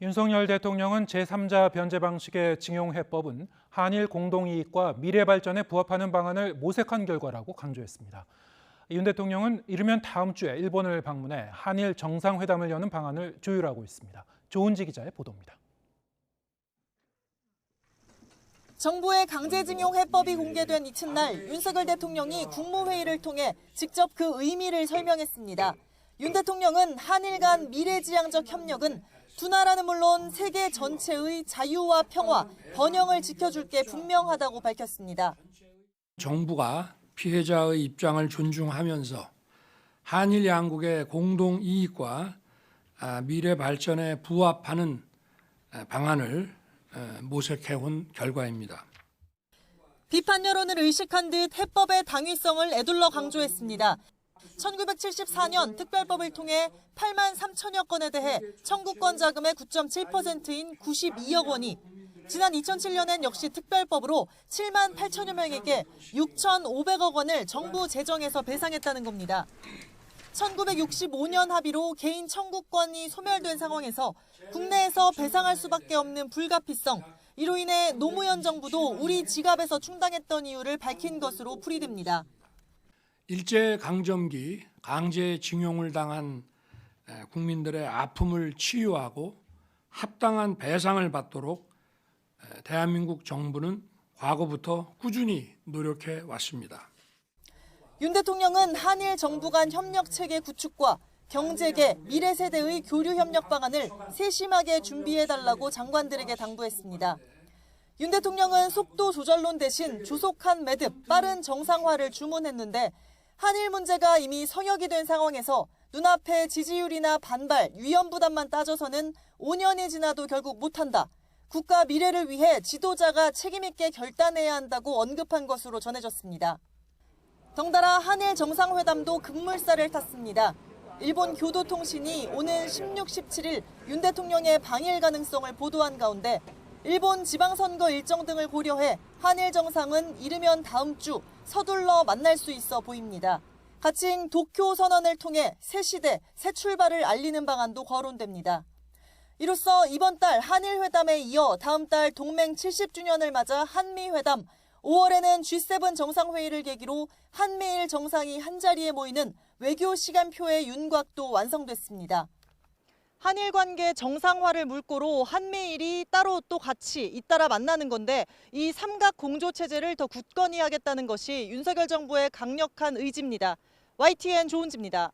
윤석열 대통령은 제3자 변제 방식의 징용 해법은 한일 공동이익과 미래 발전에 부합하는 방안을 모색한 결과라고 강조했습니다. 윤 대통령은 이르면 다음 주에 일본을 방문해 한일 정상회담을 여는 방안을 조율하고 있습니다. 조은지 기자의 보도입니다. 정부의 강제징용 해법이 공개된 이튿날 윤석열 대통령이 국무회의를 통해 직접 그 의미를 설명했습니다. 윤 대통령은 한일 간 미래지향적 협력은 두 나라는 물론 세계 전체의 자유와 평화, 번영을 지켜줄 게 분명하다고 밝혔습니다. 정부가 피해자의 입장을 존중하면서 한일 양국의 공동 이익과 미래 발전에 부합하는 방안을 모색해온 결과입니다. 비판 여론을 의식한 듯 해법의 당위성을 에둘러 강조했습니다. 1974년 특별법을 통해 8만 3천여 건에 대해 청구권 자금의 9.7%인 92억 원이 지난 2007년엔 역시 특별법으로 7만 8천여 명에게 6,500억 원을 정부 재정에서 배상했다는 겁니다. 1965년 합의로 개인 청구권이 소멸된 상황에서 국내에서 배상할 수밖에 없는 불가피성, 이로 인해 노무현 정부도 우리 지갑에서 충당했던 이유를 밝힌 것으로 풀이됩니다. 일제강점기 강제징용을 당한 국민들의 아픔을 치유하고 합당한 배상을 받도록 대한민국 정부는 과거부터 꾸준히 노력해 왔습니다. 윤 대통령은 한일 정부 간 협력체계 구축과 경제계, 미래 세대의 교류 협력 방안을 세심하게 준비해달라고 장관들에게 당부했습니다. 윤 대통령은 속도 조절론 대신 조속한 매듭, 빠른 정상화를 주문했는데 한일 문제가 이미 성역이 된 상황에서 눈앞의 지지율이나 반발, 위험 부담만 따져서는 5년이 지나도 결국 못한다. 국가 미래를 위해 지도자가 책임 있게 결단해야 한다고 언급한 것으로 전해졌습니다. 덩달아 한일 정상회담도 급물살을 탔습니다. 일본 교도통신이 오는 16, 17일 윤 대통령의 방일 가능성을 보도한 가운데 일본 지방선거 일정 등을 고려해 한일 정상은 이르면 다음 주 서둘러 만날 수 있어 보입니다. 가칭 도쿄 선언을 통해 새 시대, 새 출발을 알리는 방안도 거론됩니다. 이로써 이번 달 한일 회담에 이어 다음 달 동맹 70주년을 맞아 한미회담, 5월에는 G7 정상회의를 계기로 한미일 정상이 한자리에 모이는 외교 시간표의 윤곽도 완성됐습니다. 한일 관계 정상화를 물꼬로 한미일이 따로 또 같이 잇따라 만나는 건데 이 삼각 공조 체제를 더 굳건히 하겠다는 것이 윤석열 정부의 강력한 의지입니다. YTN 조은지입니다.